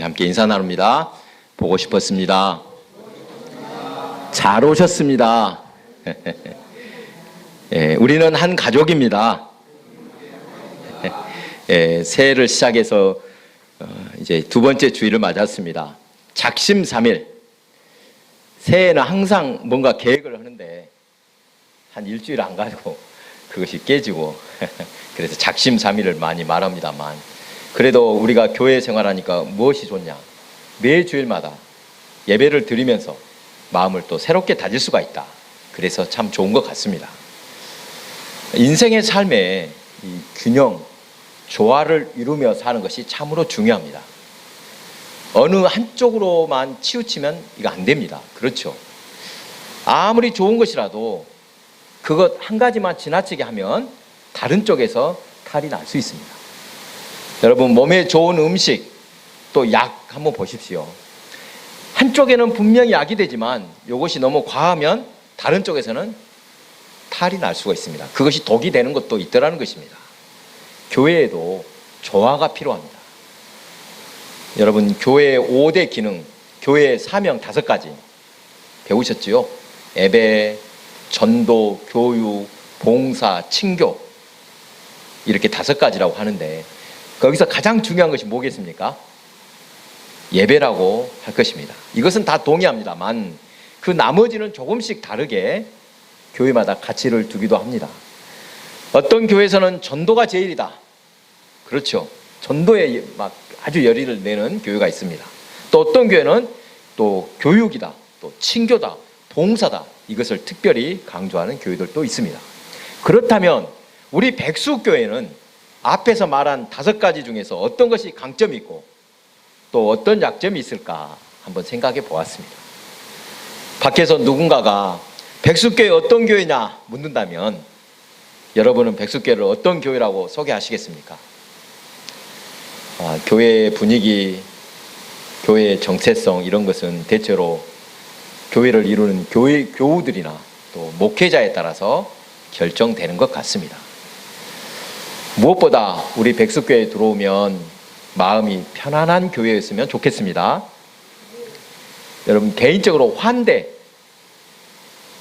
함께 인사 나눕니다. 보고 싶었습니다. 잘 오셨습니다. 우리는 한 가족입니다. 새해를 시작해서 이제 두 번째 주일을 맞았습니다. 작심삼일. 새해에는 항상 뭔가 계획을 하는데 한 일주일 안 가지고 그것이 깨지고 그래서 작심삼일을 많이 말합니다만, 그래도 우리가 교회 생활하니까 무엇이 좋냐? 매 주일마다 예배를 드리면서 마음을 또 새롭게 다질 수가 있다. 그래서 참 좋은 것 같습니다. 인생의 삶에 이 균형, 조화를 이루며 사는 것이 참으로 중요합니다. 어느 한쪽으로만 치우치면 이거 안 됩니다. 그렇죠? 아무리 좋은 것이라도 그것 한 가지만 지나치게 하면 다른 쪽에서 탈이 날 수 있습니다. 여러분, 몸에 좋은 음식, 또 약 한번 보십시오. 한쪽에는 분명히 약이 되지만 이것이 너무 과하면 다른 쪽에서는 탈이 날 수가 있습니다. 그것이 독이 되는 것도 있더라는 것입니다. 교회에도 조화가 필요합니다. 여러분, 교회의 5대 기능, 교회의 사명 5가지 배우셨지요? 예배, 전도, 교육, 봉사, 친교, 이렇게 5가지라고 하는데 거기서 가장 중요한 것이 뭐겠습니까? 예배라고 할 것입니다. 이것은 다 동의합니다만 그 나머지는 조금씩 다르게 교회마다 가치를 두기도 합니다. 어떤 교회에서는 전도가 제일이다. 그렇죠. 전도에 막 아주 열의를 내는 교회가 있습니다. 또 어떤 교회는 또 교육이다, 또 친교다, 봉사다, 이것을 특별히 강조하는 교회들도 있습니다. 그렇다면 우리 백수교회는 앞에서 말한 5가지 중에서 어떤 것이 강점이 있고 또 어떤 약점이 있을까 한번 생각해 보았습니다. 밖에서 누군가가 백수교회 어떤 교회냐 묻는다면 여러분은 백수교회를 어떤 교회라고 소개하시겠습니까? 교회의 분위기, 교회의 정체성, 이런 것은 대체로 교회를 이루는 교우들이나 또 목회자에 따라서 결정되는 것 같습니다. 무엇보다 우리 백수교회에 들어오면 마음이 편안한 교회였으면 좋겠습니다. 여러분, 개인적으로 환대,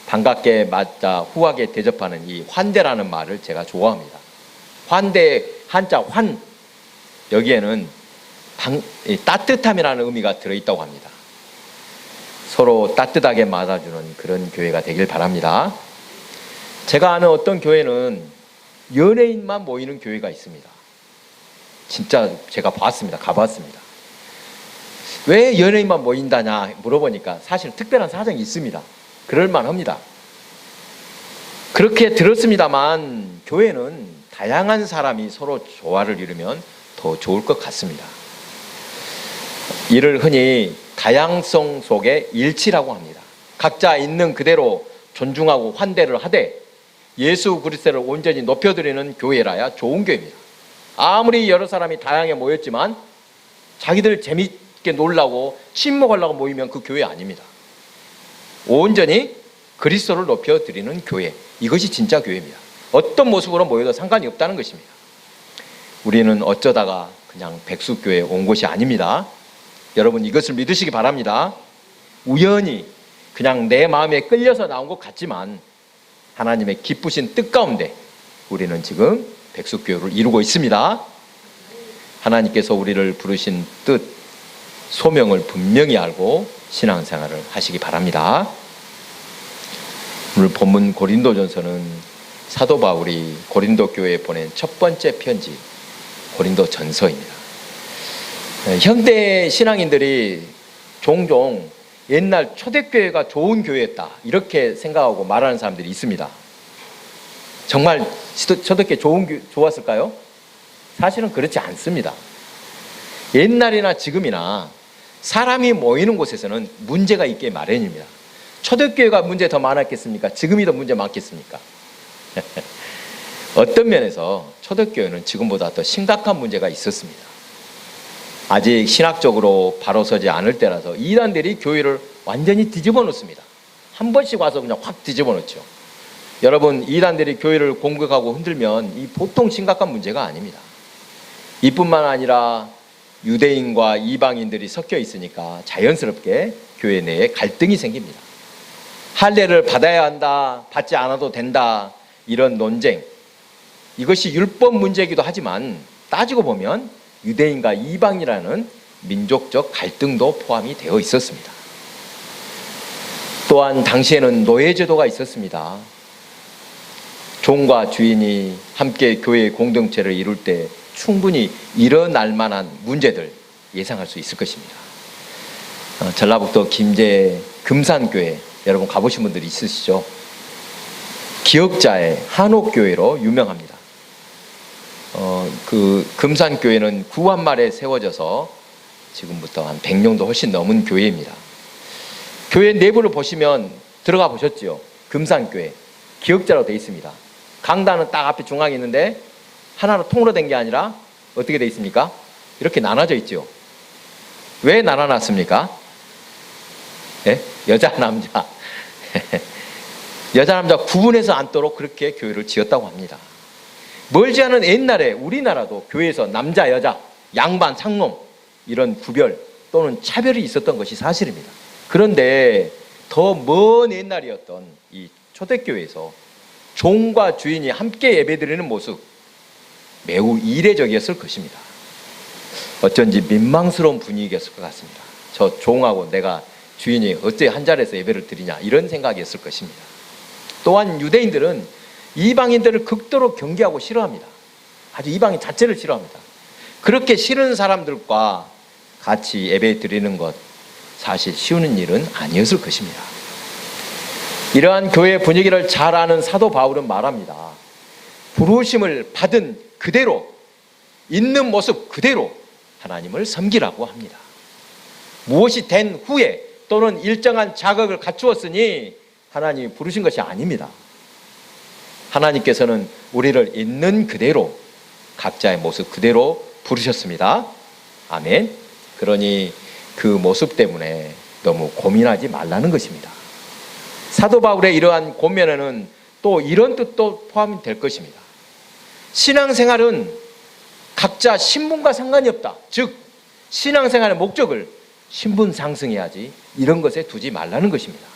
반갑게 맞아 후하게 대접하는 이 환대라는 말을 제가 좋아합니다. 환대, 한자 환, 여기에는 따뜻함이라는 의미가 들어있다고 합니다. 서로 따뜻하게 맞아주는 그런 교회가 되길 바랍니다. 제가 아는 어떤 교회는 연예인만 모이는 교회가 있습니다. 진짜 제가 봤습니다. 가봤습니다. 왜 연예인만 모인다냐 물어보니까 사실 특별한 사정이 있습니다. 그럴만합니다. 그렇게 들었습니다만 교회는 다양한 사람이 서로 조화를 이루면 더 좋을 것 같습니다. 이를 흔히 다양성 속의 일치라고 합니다. 각자 있는 그대로 존중하고 환대를 하되 예수 그리스도를 온전히 높여드리는 교회라야 좋은 교회입니다. 아무리 여러 사람이 다양하게 모였지만 자기들 재밌게 놀라고 친목하려고 모이면 그 교회 아닙니다. 온전히 그리스도를 높여드리는 교회, 이것이 진짜 교회입니다. 어떤 모습으로 모여도 상관이 없다는 것입니다. 우리는 어쩌다가 그냥 백수교회에 온 것이 아닙니다. 여러분, 이것을 믿으시기 바랍니다. 우연히 그냥 내 마음에 끌려서 나온 것 같지만 하나님의 기쁘신 뜻 가운데 우리는 지금 백수교회를 이루고 있습니다. 하나님께서 우리를 부르신 뜻, 소명을 분명히 알고 신앙생활을 하시기 바랍니다. 오늘 본문 고린도전서는 사도 바울이 고린도 교회에 보낸 첫 번째 편지, 고린도전서입니다. 현대 신앙인들이 종종 옛날 초대교회가 좋은 교회였다 이렇게 생각하고 말하는 사람들이 있습니다. 정말 초대교회 좋았을까요? 사실은 그렇지 않습니다. 옛날이나 지금이나 사람이 모이는 곳에서는 문제가 있게 마련입니다. 초대교회가 문제 더 많았겠습니까? 지금이 더 문제 많겠습니까? 어떤 면에서 초대교회는 지금보다 더 심각한 문제가 있었습니다. 아직 신학적으로 바로 서지 않을 때라서 이단들이 교회를 완전히 뒤집어 놓습니다. 한 번씩 와서 그냥 확 뒤집어 놓죠. 여러분, 이단들이 교회를 공격하고 흔들면 이 보통 심각한 문제가 아닙니다. 이뿐만 아니라 유대인과 이방인들이 섞여 있으니까 자연스럽게 교회 내에 갈등이 생깁니다. 할례를 받아야 한다, 받지 않아도 된다, 이런 논쟁. 이것이 율법 문제이기도 하지만 따지고 보면 유대인과 이방이라는 민족적 갈등도 포함이 되어 있었습니다. 또한 당시에는 노예제도가 있었습니다. 종과 주인이 함께 교회 공동체를 이룰 때 충분히 일어날 만한 문제들 예상할 수 있을 것입니다. 전라북도 김제 금산교회, 여러분 가보신 분들이 있으시죠? 기역자의 한옥교회로 유명합니다. 그 금산교회는 구한말에 세워져서 지금부터 한 100년도 훨씬 넘은 교회입니다. 교회 내부를 보시면 들어가 보셨죠? 금산교회 기역자로 되어 있습니다. 강단은 딱 앞에 중앙에 있는데 하나로 통으로 된 게 아니라 어떻게 되어 있습니까? 이렇게 나눠져 있죠. 왜 나눠놨습니까? 네? 여자 남자 여자 남자 구분해서 앉도록 그렇게 교회를 지었다고 합니다. 멀지 않은 옛날에 우리나라도 교회에서 남자 여자 양반 상놈 이런 구별 또는 차별이 있었던 것이 사실입니다. 그런데 더 먼 옛날이었던 이 초대교회에서 종과 주인이 함께 예배드리는 모습 매우 이례적이었을 것입니다. 어쩐지 민망스러운 분위기였을 것 같습니다. 저 종하고 내가 주인이 어째 한 자리에서 예배를 드리냐 이런 생각이었을 것입니다. 또한 유대인들은 이방인들을 극도로 경계하고 싫어합니다. 아주 이방인 자체를 싫어합니다. 그렇게 싫은 사람들과 같이 예배 드리는 것 사실 쉬운 일은 아니었을 것입니다. 이러한 교회 분위기를 잘 아는 사도 바울은 말합니다. 부르심을 받은 그대로 있는 모습 그대로 하나님을 섬기라고 합니다. 무엇이 된 후에 또는 일정한 자격을 갖추었으니 하나님이 부르신 것이 아닙니다. 하나님께서는 우리를 있는 그대로 각자의 모습 그대로 부르셨습니다. 아멘. 그러니 그 모습 때문에 너무 고민하지 말라는 것입니다. 사도 바울의 이러한 고면에는 또 이런 뜻도 포함이 될 것입니다. 신앙생활은 각자 신분과 상관이 없다. 즉 신앙생활의 목적을 신분 상승해야지 이런 것에 두지 말라는 것입니다.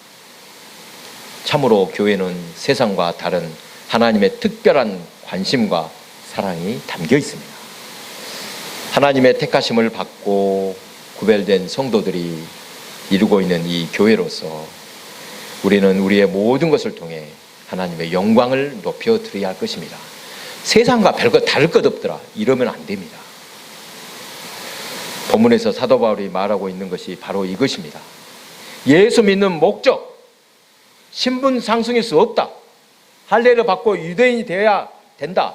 참으로 교회는 세상과 다른 하나님의 특별한 관심과 사랑이 담겨 있습니다. 하나님의 택하심을 받고 구별된 성도들이 이루고 있는 이 교회로서 우리는 우리의 모든 것을 통해 하나님의 영광을 높여드려야 할 것입니다. 세상과 별거 다를 것 없더라 이러면 안 됩니다. 본문에서 사도 바울이 말하고 있는 것이 바로 이것입니다. 예수 믿는 목적, 신분 상승일 수 없다. 할례를 받고 유대인이 되어야 된다.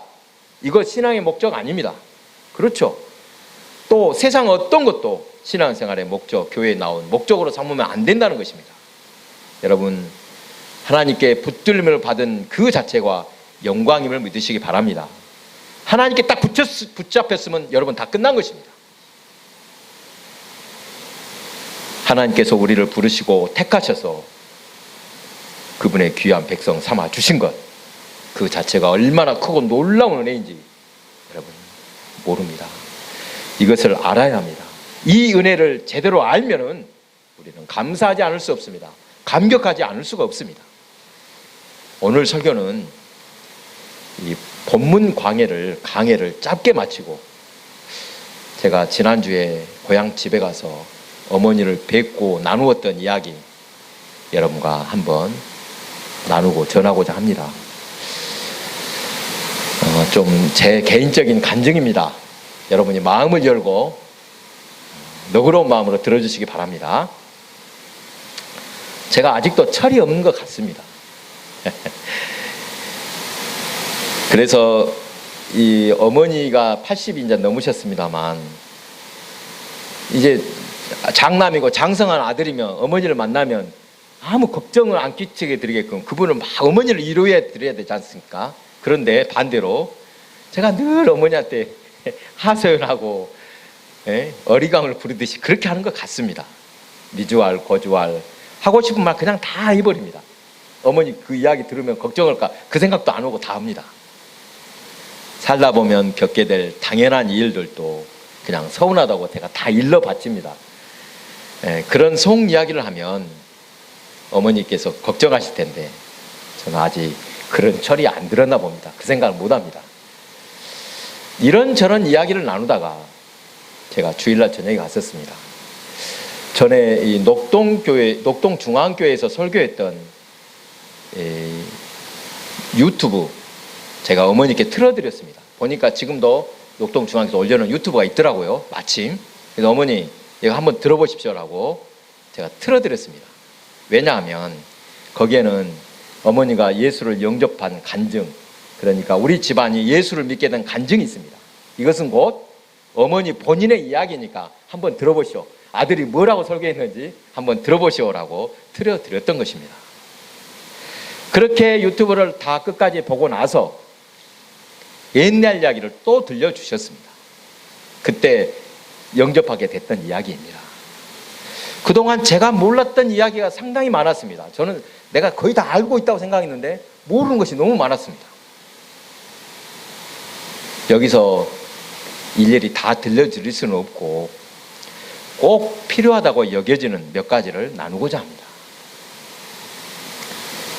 이것 신앙의 목적 아닙니다. 그렇죠. 또 세상 어떤 것도 신앙생활의 목적, 교회에 나온 목적으로 삼으면 안 된다는 것입니다. 여러분 하나님께 붙들림을 받은 그 자체가 영광임을 믿으시기 바랍니다. 하나님께 딱 붙잡혔으면 여러분 다 끝난 것입니다. 하나님께서 우리를 부르시고 택하셔서 그분의 귀한 백성 삼아 주신 것, 그 자체가 얼마나 크고 놀라운 은혜인지 여러분 모릅니다. 이것을 알아야 합니다. 이 은혜를 제대로 알면은 우리는 감사하지 않을 수 없습니다. 감격하지 않을 수가 없습니다. 오늘 설교는 이 본문 강해를 짧게 마치고 제가 지난주에 고향 집에 가서 어머니를 뵙고 나누었던 이야기 여러분과 한번 나누고 전하고자 합니다. 좀 제 개인적인 간증입니다. 여러분이 마음을 열고 너그러운 마음으로 들어주시기 바랍니다. 제가 아직도 철이 없는 것 같습니다. 그래서 이 어머니가 80이 이제 넘으셨습니다만 이제 장남이고 장성한 아들이면 어머니를 만나면 아무 걱정을 안 끼치게 드리게끔 그분을 막 어머니를 위로해 드려야 되지 않습니까? 그런데 반대로 제가 늘 어머니한테 하소연하고 어리광을 부르듯이 그렇게 하는 것 같습니다. 미주알 고주알 하고 싶은 말 그냥 다 해버립니다. 어머니 그 이야기 들으면 걱정할까 그 생각도 안 오고 다 합니다. 살다 보면 겪게 될 당연한 일들도 그냥 서운하다고 제가 다 일러 바칩니다. 그런 속 이야기를 하면 어머니께서 걱정하실 텐데 저는 아직 그런 철이 안 들었나 봅니다. 그 생각을 못 합니다. 이런저런 이야기를 나누다가 제가 주일날 저녁에 갔었습니다. 전에 이 녹동중앙교회에서 설교했던 유튜브 제가 어머니께 틀어드렸습니다. 보니까 지금도 녹동중앙에서 올려놓은 유튜브가 있더라고요. 마침. 그래서 어머니 이거 한번 들어보십시오라고 제가 틀어드렸습니다. 왜냐하면 거기에는 어머니가 예수를 영접한 간증, 그러니까 우리 집안이 예수를 믿게 된 간증이 있습니다. 이것은 곧 어머니 본인의 이야기니까 한번 들어보시오. 아들이 뭐라고 설교했는지 한번 들어보시오라고 틀어드렸던 것입니다. 그렇게 유튜브를 다 끝까지 보고 나서 옛날 이야기를 또 들려주셨습니다. 그때 영접하게 됐던 이야기입니다. 그동안 제가 몰랐던 이야기가 상당히 많았습니다. 저는 내가 거의 다 알고 있다고 생각했는데 모르는 것이 너무 많았습니다. 여기서 일일이 다 들려드릴 수는 없고 꼭 필요하다고 여겨지는 몇 가지를 나누고자 합니다.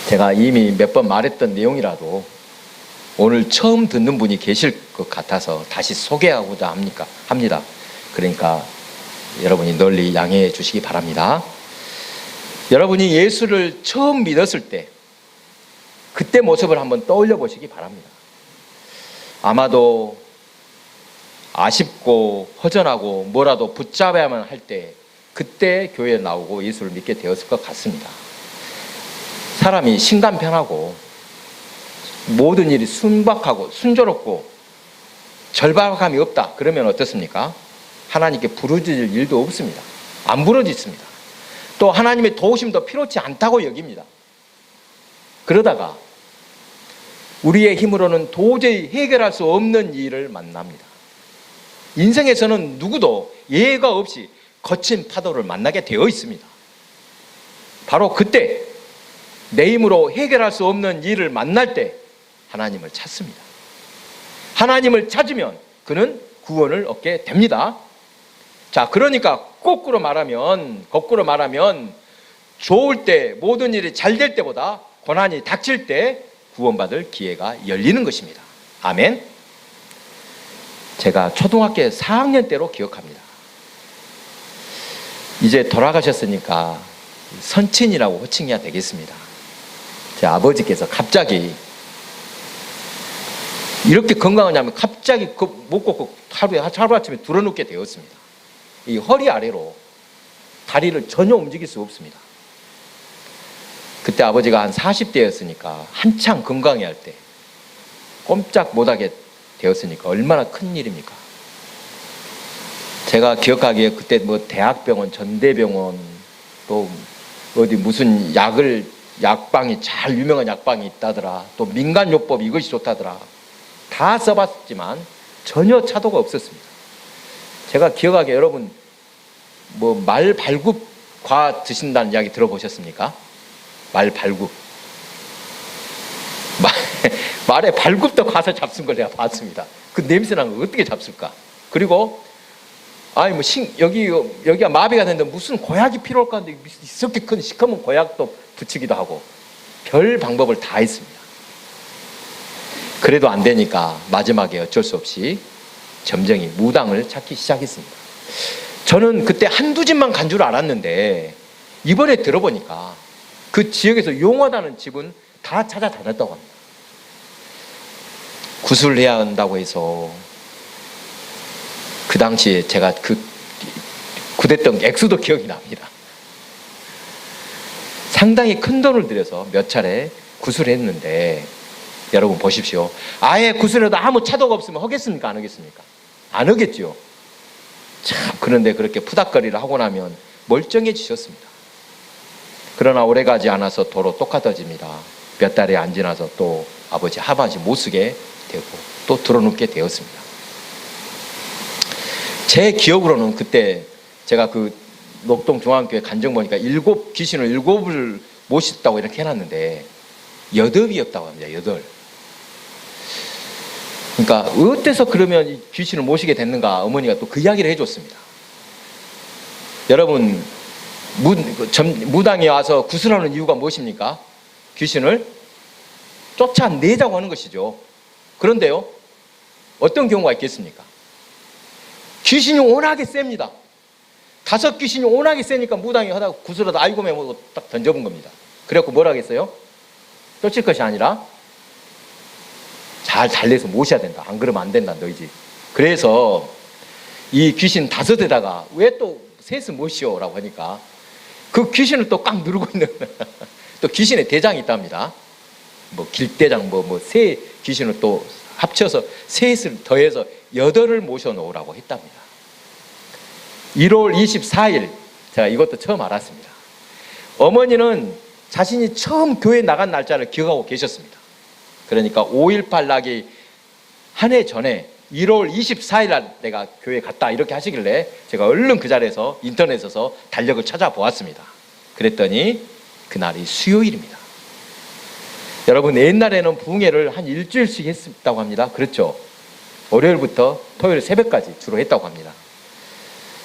제가 이미 몇 번 말했던 내용이라도 오늘 처음 듣는 분이 계실 것 같아서 다시 소개하고자 합니다. 그러니까 여러분이 널리 양해해 주시기 바랍니다. 여러분이 예수를 처음 믿었을 때 그때 모습을 한번 떠올려 보시기 바랍니다. 아마도 아쉽고 허전하고 뭐라도 붙잡아야만 할 때 그때 교회에 나오고 예수를 믿게 되었을 것 같습니다. 사람이 신간편하고 모든 일이 순박하고 순조롭고 절박함이 없다 그러면 어떻습니까? 하나님께 부르짖을 일도 없습니다. 안 부르짖습니다. 또 하나님의 도우심도 필요치 않다고 여깁니다. 그러다가 우리의 힘으로는 도저히 해결할 수 없는 일을 만납니다. 인생에서는 누구도 예외가 없이 거친 파도를 만나게 되어 있습니다. 바로 그때 내 힘으로 해결할 수 없는 일을 만날 때 하나님을 찾습니다. 하나님을 찾으면 그는 구원을 얻게 됩니다. 자, 그러니까 거꾸로 말하면 좋을 때 모든 일이 잘 될 때보다 고난이 닥칠 때 구원받을 기회가 열리는 것입니다. 아멘. 제가 초등학교 4학년 때로 기억합니다. 이제 돌아가셨으니까 선친이라고 호칭해야 되겠습니다. 제 아버지께서 갑자기 이렇게 건강하냐면 갑자기 못 걷고 하루아침에 들어눕게 되었습니다. 이 허리 아래로 다리를 전혀 움직일 수 없습니다. 그때 아버지가 한 40대였으니까 한창 건강해할 때 꼼짝 못하게 되었으니까 얼마나 큰 일입니까? 제가 기억하기에 그때 뭐 대학병원, 전대병원 또 어디 무슨 약방이 잘 유명한 약방이 있다더라. 또 민간요법 이것이 좋다더라. 다 써봤지만 전혀 차도가 없었습니다. 제가 기억하기에 여러분 뭐 말 발굽과 드신다는 이야기 들어보셨습니까? 말 발굽. 말에 발굽도 가서 잡순 걸 내가 봤습니다. 그 냄새 나는 걸 어떻게 잡술까? 그리고 아니 뭐 여기가 마비가 됐는데 무슨 고약이 필요할까 하는데 이렇게 큰 시커먼 고약도 붙이기도 하고 별 방법을 다 했습니다. 그래도 안 되니까 마지막에 어쩔 수 없이 점쟁이 무당을 찾기 시작했습니다. 저는 그때 한두 집만 간 줄 알았는데 이번에 들어보니까 그 지역에서 용하다는 집은 다 찾아다녔다고 합니다. 구술해야 한다고 해서 그 당시에 제가 구댔던 액수도 기억이 납니다. 상당히 큰 돈을 들여서 몇 차례 구술했는데 여러분 보십시오. 아예 구술해도 아무 차도가 없으면 하겠습니까? 안 하겠습니까? 안 하겠죠. 참 그런데 그렇게 푸닥거리를 하고 나면 멀쩡해지셨습니다. 그러나 오래가지 않아서 도로 똑같아집니다. 몇 달이 안 지나서 또 아버지 하반신 못 쓰게 되고 또 들어눕게 되었습니다. 제 기억으로는 그때 제가 그 녹동중앙교회 간증 보니까 7귀신을 7을 모셨다고 이렇게 해놨는데 8이었다고 합니다. 8. 그러니까 어때서 그러면 이 귀신을 모시게 됐는가? 어머니가 또 그 이야기를 해줬습니다. 여러분, 무당이 와서 구슬하는 이유가 무엇입니까? 귀신을 쫓아내자고 하는 것이죠. 그런데요, 어떤 경우가 있겠습니까? 귀신이 워낙에 셉니다. 5 귀신이 워낙에 세니까 무당이 하다가 구슬하다 아이고 매고 딱 던져본 겁니다. 그래갖고 뭐라 하겠어요? 쫓을 것이 아니라 잘 달래서 모셔야 된다. 안 그러면 안 된다, 너희 집. 그래서 이 귀신 5에다가 왜 또 셋을 모시오라고 하니까 그 귀신을 또 꽉 누르고 있는 또 귀신의 대장이 있답니다. 뭐 길대장 새 귀신을 또 합쳐서 셋을 더해서 8을 모셔놓으라고 했답니다. 1월 24일 제가 이것도 처음 알았습니다. 어머니는 자신이 처음 교회 나간 날짜를 기억하고 계셨습니다. 그러니까 5.18 나기 한 해 전에 1월 24일 날 내가 교회 갔다 이렇게 하시길래 제가 얼른 그 자리에서 인터넷에서 달력을 찾아보았습니다. 그랬더니 그날이 수요일입니다. 여러분, 옛날에는 부흥회를 한 일주일씩 했다고 합니다. 그렇죠? 월요일부터 토요일 새벽까지 주로 했다고 합니다.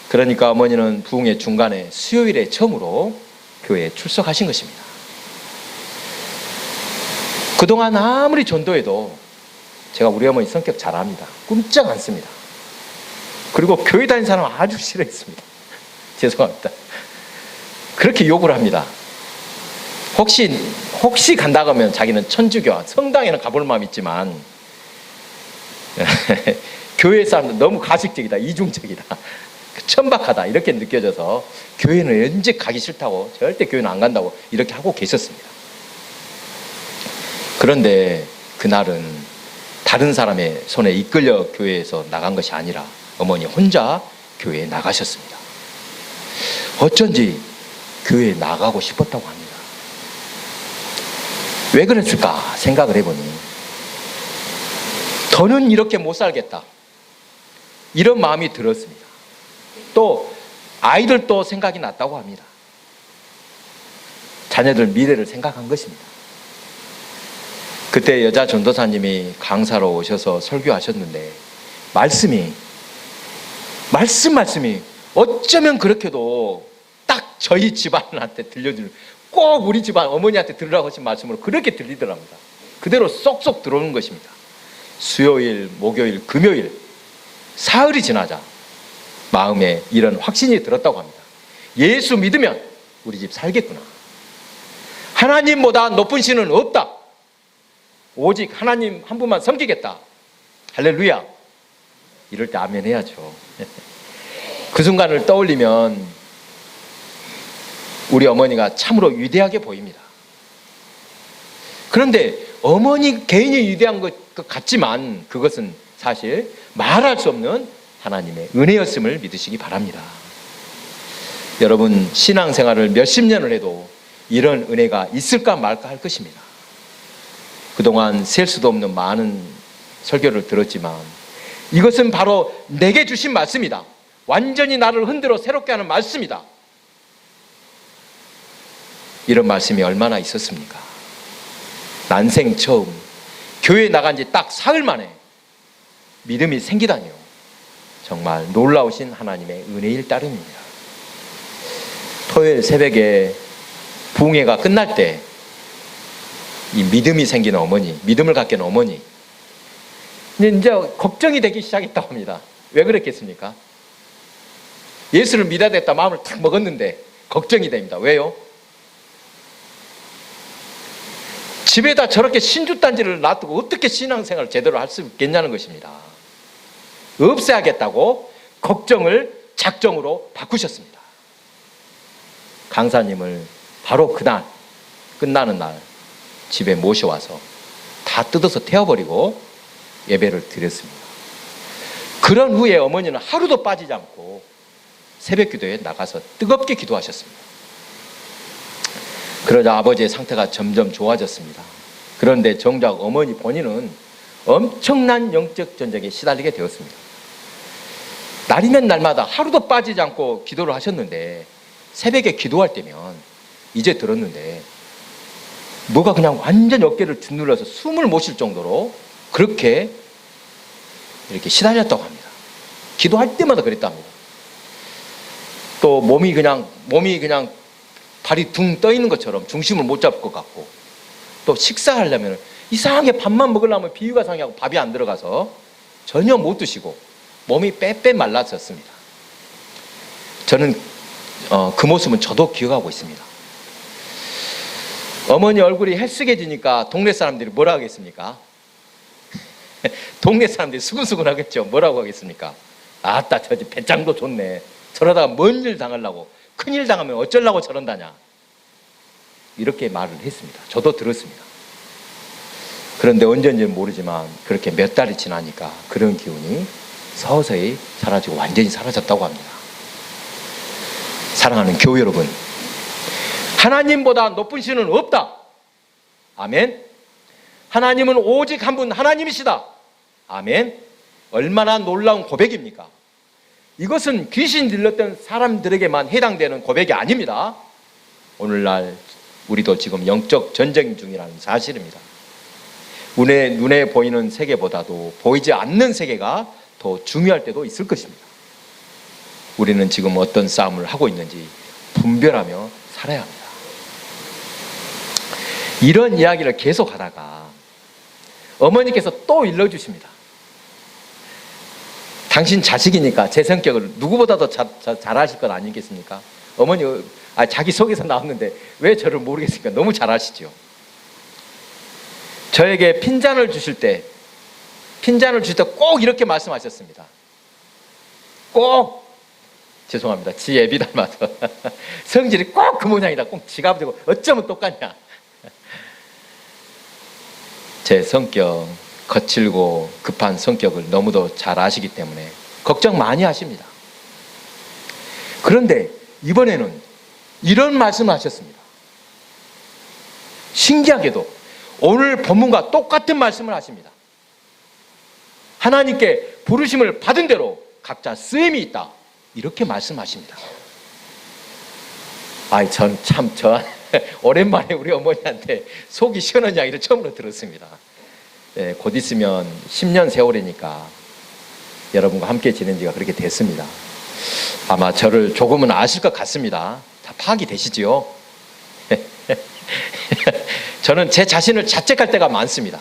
그러니까 어머니는 부흥회 중간에 수요일에 처음으로 교회에 출석하신 것입니다. 그동안 아무리 전도해도 제가 우리 어머니 성격 잘 압니다. 꼼짝 않습니다. 그리고 교회 다니는 사람 아주 싫어했습니다. 죄송합니다. 그렇게 욕을 합니다. 혹시 간다고 하면 자기는 천주교, 성당에는 가볼 마음 있지만 교회 사람들 너무 가식적이다, 이중적이다, 천박하다 이렇게 느껴져서 교회는 왠지 가기 싫다고, 절대 교회는 안 간다고 이렇게 하고 계셨습니다. 그런데 그날은 다른 사람의 손에 이끌려 교회에서 나간 것이 아니라 어머니 혼자 교회에 나가셨습니다. 어쩐지 교회에 나가고 싶었다고 합니다. 왜 그랬을까 생각을 해보니 더는 이렇게 못 살겠다 이런 마음이 들었습니다. 또 아이들도 생각이 났다고 합니다. 자녀들 미래를 생각한 것입니다. 그때 여자 전도사님이 강사로 오셔서 설교하셨는데 말씀이 어쩌면 그렇게도 딱 저희 집안한테 들려주는, 꼭 우리 집안 어머니한테 들으라고 하신 말씀으로 그렇게 들리더랍니다. 그대로 쏙쏙 들어오는 것입니다. 수요일, 목요일, 금요일 사흘이 지나자 마음에 이런 확신이 들었다고 합니다. 예수 믿으면 우리 집 살겠구나. 하나님보다 높은 신은 없다. 오직 하나님 한 분만 섬기겠다. 할렐루야. 이럴 때 아멘 해야죠. 그 순간을 떠올리면 우리 어머니가 참으로 위대하게 보입니다. 그런데 어머니 개인이 위대한 것 같지만 그것은 사실 말할 수 없는 하나님의 은혜였음을 믿으시기 바랍니다. 여러분, 신앙생활을 몇십 년을 해도 이런 은혜가 있을까 말까 할 것입니다. 그동안 셀 수도 없는 많은 설교를 들었지만 이것은 바로 내게 주신 말씀이다. 완전히 나를 흔들어 새롭게 하는 말씀이다. 이런 말씀이 얼마나 있었습니까? 난생 처음 교회에 나간 지 딱 사흘 만에 믿음이 생기다니요. 정말 놀라우신 하나님의 은혜일 따름입니다. 토요일 새벽에 부흥회가 끝날 때 이 믿음이 생기는 어머니, 믿음을 갖게 된 어머니, 이제 걱정이 되기 시작했다고 합니다. 왜 그랬겠습니까? 예수를 믿어야 됐다 마음을 탁 먹었는데 걱정이 됩니다. 왜요? 집에다 저렇게 신주단지를 놔두고 어떻게 신앙생활을 제대로 할 수 있겠냐는 것입니다. 없애야겠다고 걱정을 작정으로 바꾸셨습니다. 강사님을 바로 그날 끝나는 날 집에 모셔와서 다 뜯어서 태워버리고 예배를 드렸습니다. 그런 후에 어머니는 하루도 빠지지 않고 새벽 기도에 나가서 뜨겁게 기도하셨습니다. 그러자 아버지의 상태가 점점 좋아졌습니다. 그런데 정작 어머니 본인은 엄청난 영적 전쟁에 시달리게 되었습니다. 날이면 날마다 하루도 빠지지 않고 기도를 하셨는데 새벽에 기도할 때면 이제 들었는데 뭐가 그냥 완전 어깨를 짓눌러서 숨을 못 쉴 정도로 그렇게 이렇게 시달렸다고 합니다. 기도할 때마다 그랬답니다. 또 몸이 그냥 발이 둥 떠 있는 것처럼 중심을 못 잡을 것 같고, 또 식사하려면 이상하게 밥만 먹으려면 비위가 상하고 밥이 안 들어가서 전혀 못 드시고 몸이 빼빼 말랐었습니다. 저는 그 모습은 저도 기억하고 있습니다. 어머니 얼굴이 헬쓱해지니까 동네 사람들이 뭐라 하겠습니까? 동네 사람들이 수근수근 하겠죠. 뭐라고 하겠습니까? 아따 저지 배짱도 좋네. 저러다가 뭔 일 당하려고, 큰일 당하면 어쩌려고 저런다냐, 이렇게 말을 했습니다. 저도 들었습니다. 그런데 언제인지는 모르지만 그렇게 몇 달이 지나니까 그런 기운이 서서히 사라지고 완전히 사라졌다고 합니다. 사랑하는 교회 여러분, 하나님보다 높은 신은 없다. 아멘. 하나님은 오직 한 분 하나님이시다. 아멘. 얼마나 놀라운 고백입니까? 이것은 귀신 들렸던 사람들에게만 해당되는 고백이 아닙니다. 오늘날 우리도 지금 영적 전쟁 중이라는 사실입니다. 눈에 보이는 세계보다도 보이지 않는 세계가 더 중요할 때도 있을 것입니다. 우리는 지금 어떤 싸움을 하고 있는지 분별하며 살아야 합니다. 이런 이야기를 계속 하다가 어머니께서 또 일러주십니다. 당신 자식이니까 제 성격을 누구보다도 잘 아실 것 아니겠습니까? 어머니, 자기 속에서 나왔는데 왜 저를 모르겠습니까? 너무 잘 아시죠? 저에게 핀잔을 주실 때 꼭 이렇게 말씀하셨습니다. 꼭, 죄송합니다. 지 애비 닮아서 성질이 꼭 그 모양이다. 꼭 지가 되고 어쩌면 똑같냐. 제 성격, 거칠고 급한 성격을 너무도 잘 아시기 때문에 걱정 많이 하십니다. 그런데 이번에는 이런 말씀을 하셨습니다. 신기하게도 오늘 본문과 똑같은 말씀을 하십니다. 하나님께 부르심을 받은 대로 각자 쓰임이 있다, 이렇게 말씀하십니다. 저 오랜만에 우리 어머니한테 속이 시원한 이야기를 처음으로 들었습니다. 네, 곧 있으면 10년 세월이니까 여러분과 함께 지낸 지가 그렇게 됐습니다. 아마 저를 조금은 아실 것 같습니다. 다 파악이 되시지요? 저는 제 자신을 자책할 때가 많습니다.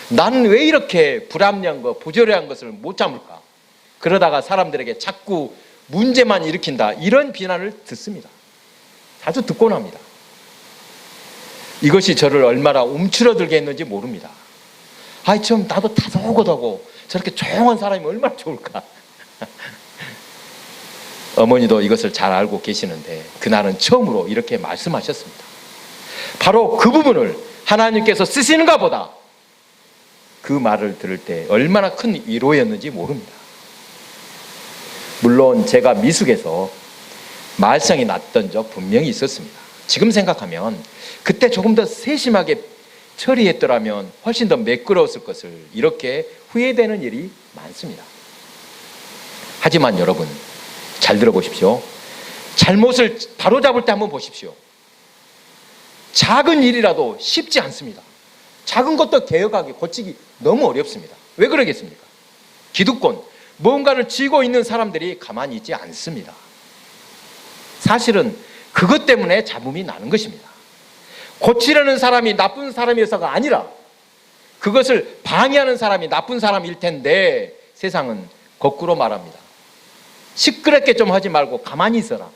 나는 왜 이렇게 불합리한 것, 부조리한 것을 못 참을까? 그러다가 사람들에게 자꾸 문제만 일으킨다, 이런 비난을 듣습니다. 자주 듣곤 합니다. 이것이 저를 얼마나 움츠러들게 했는지 모릅니다. 좀 나도 다소곳하고 저렇게 조용한 사람이 얼마나 좋을까. 어머니도 이것을 잘 알고 계시는데 그날은 처음으로 이렇게 말씀하셨습니다. 바로 그 부분을 하나님께서 쓰시는가 보다, 그 말을 들을 때 얼마나 큰 위로였는지 모릅니다. 물론 제가 미숙해서 말썽이 났던 적 분명히 있었습니다. 지금 생각하면 그때 조금 더 세심하게 처리했더라면 훨씬 더 매끄러웠을 것을 이렇게 후회되는 일이 많습니다. 하지만 여러분, 잘 들어보십시오. 잘못을 바로잡을 때 한번 보십시오. 작은 일이라도 쉽지 않습니다. 작은 것도 개혁하기, 고치기 너무 어렵습니다. 왜 그러겠습니까? 기득권, 뭔가를 쥐고 있는 사람들이 가만히 있지 않습니다. 사실은 그것 때문에 잡음이 나는 것입니다. 고치려는 사람이 나쁜 사람이어서가 아니라 그것을 방해하는 사람이 나쁜 사람일 텐데, 세상은 거꾸로 말합니다. 시끄럽게 좀 하지 말고 가만히 있어라.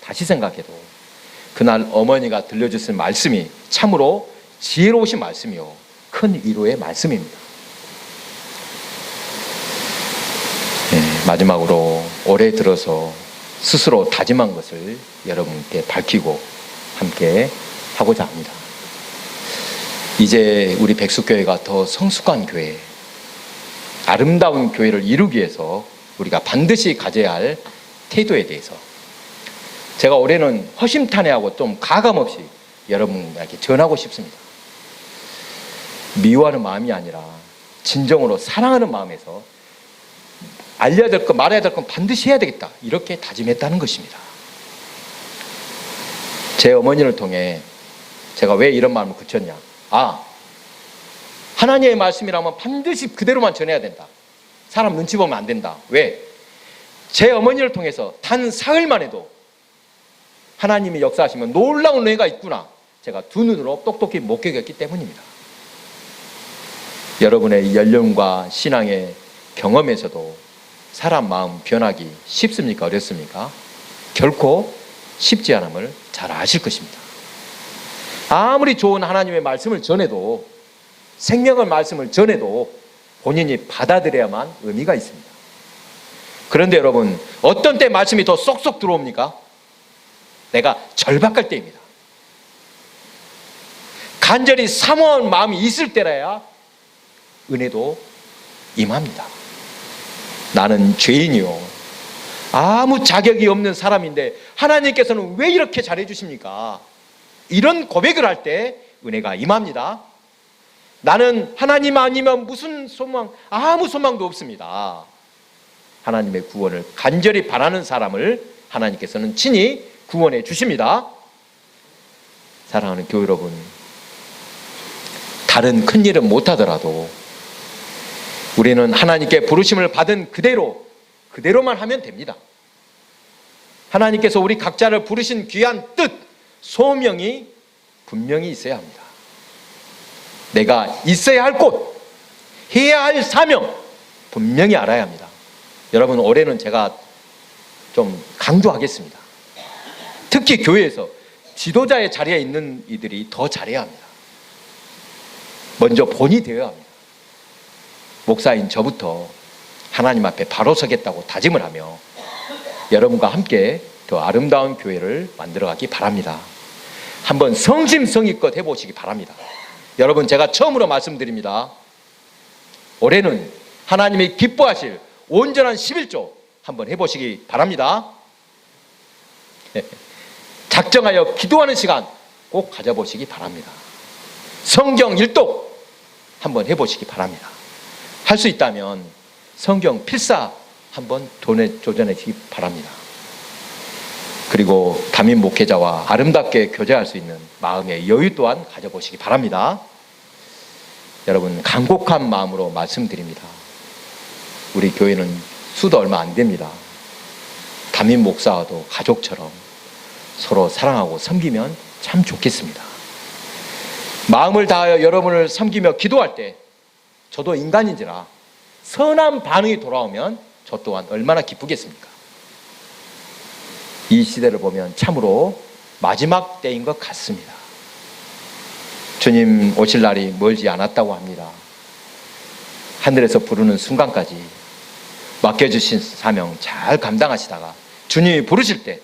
다시 생각해도 그날 어머니가 들려주신 말씀이 참으로 지혜로우신 말씀이요, 큰 위로의 말씀입니다. 마지막으로 올해 들어서 스스로 다짐한 것을 여러분께 밝히고 함께 하고자 합니다. 이제 우리 백숙교회가 더 성숙한 교회, 아름다운 교회를 이루기 위해서 우리가 반드시 가져야 할 태도에 대해서 제가 올해는 허심탄회하고 좀 가감없이 여러분에게 전하고 싶습니다. 미워하는 마음이 아니라 진정으로 사랑하는 마음에서 알려야 될 것, 말해야 될 건 반드시 해야 되겠다, 이렇게 다짐했다는 것입니다. 제 어머니를 통해 제가 왜 이런 마음을 굳혔냐, 하나님의 말씀이라면 반드시 그대로만 전해야 된다, 사람 눈치 보면 안 된다. 왜? 제 어머니를 통해서 단 사흘만 해도 하나님이 역사하시면 놀라운 은혜가 있구나, 제가 두 눈으로 똑똑히 목격했기 때문입니다. 여러분의 연륜과 신앙의 경험에서도 사람 마음 변하기 쉽습니까? 어렵습니까? 결코 쉽지 않음을 잘 아실 것입니다. 아무리 좋은 하나님의 말씀을 전해도, 생명의 말씀을 전해도 본인이 받아들여야만 의미가 있습니다. 그런데 여러분, 어떤 때 말씀이 더 쏙쏙 들어옵니까? 내가 절박할 때입니다. 간절히 사모한 마음이 있을 때라야 은혜도 임합니다. 나는 죄인이요, 아무 자격이 없는 사람인데 하나님께서는 왜 이렇게 잘해 주십니까? 이런 고백을 할 때 은혜가 임합니다. 나는 하나님 아니면 무슨 소망, 아무 소망도 없습니다. 하나님의 구원을 간절히 바라는 사람을 하나님께서는 친히 구원해 주십니다. 사랑하는 교회 여러분, 다른 큰 일은 못하더라도 우리는 하나님께 부르심을 받은 그대로만 하면 됩니다. 하나님께서 우리 각자를 부르신 귀한 뜻, 소명이 분명히 있어야 합니다. 내가 있어야 할 곳, 해야 할 사명 분명히 알아야 합니다. 여러분, 올해는 제가 좀 강조하겠습니다. 특히 교회에서 지도자의 자리에 있는 이들이 더 잘해야 합니다. 먼저 본이 되어야 합니다. 목사인 저부터 하나님 앞에 바로 서겠다고 다짐을 하며 여러분과 함께 더 아름다운 교회를 만들어가기 바랍니다. 한번 성심성의껏 해보시기 바랍니다. 여러분, 제가 처음으로 말씀드립니다. 올해는 하나님이 기뻐하실 온전한 11조 한번 해보시기 바랍니다. 작정하여 기도하는 시간 꼭 가져보시기 바랍니다. 성경 일독 한번 해보시기 바랍니다. 할 수 있다면 성경 필사 한번 도전하시기 바랍니다. 그리고 담임 목회자와 아름답게 교제할 수 있는 마음의 여유 또한 가져보시기 바랍니다. 여러분, 간곡한 마음으로 말씀드립니다. 우리 교회는 수도 얼마 안 됩니다. 담임 목사와도 가족처럼 서로 사랑하고 섬기면 참 좋겠습니다. 마음을 다하여 여러분을 섬기며 기도할 때 저도 인간인지라 선한 반응이 돌아오면 저 또한 얼마나 기쁘겠습니까? 이 시대를 보면 참으로 마지막 때인 것 같습니다. 주님 오실 날이 멀지 않았다고 합니다. 하늘에서 부르는 순간까지 맡겨주신 사명 잘 감당하시다가 주님이 부르실 때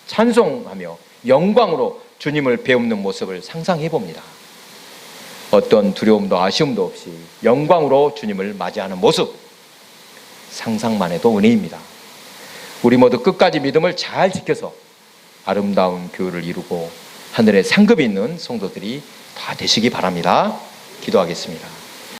찬송하며 영광으로 주님을 배우는 모습을 상상해 봅니다. 어떤 두려움도 아쉬움도 없이 영광으로 주님을 맞이하는 모습, 상상만 해도 은혜입니다. 우리 모두 끝까지 믿음을 잘 지켜서 아름다운 교회를 이루고 하늘에 상급이 있는 성도들이 다 되시기 바랍니다. 기도하겠습니다.